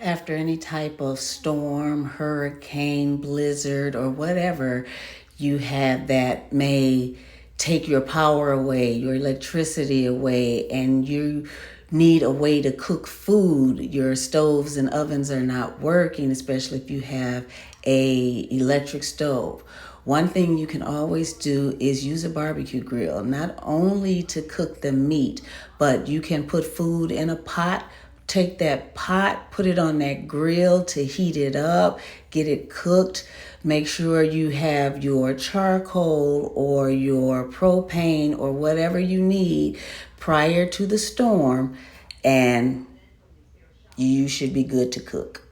After any type of storm, hurricane, blizzard, or whatever you have that may take your power away, your electricity away, and you need a way to cook food, your stoves and ovens are not working, especially if you have a electric stove. One thing you can always do is use a barbecue grill, not only to cook the meat, but you can put food in a pot. Take that pot, put it on that grill to heat it up, get it cooked. Make sure you have your charcoal or your propane or whatever you need prior to the storm, and you should be good to cook.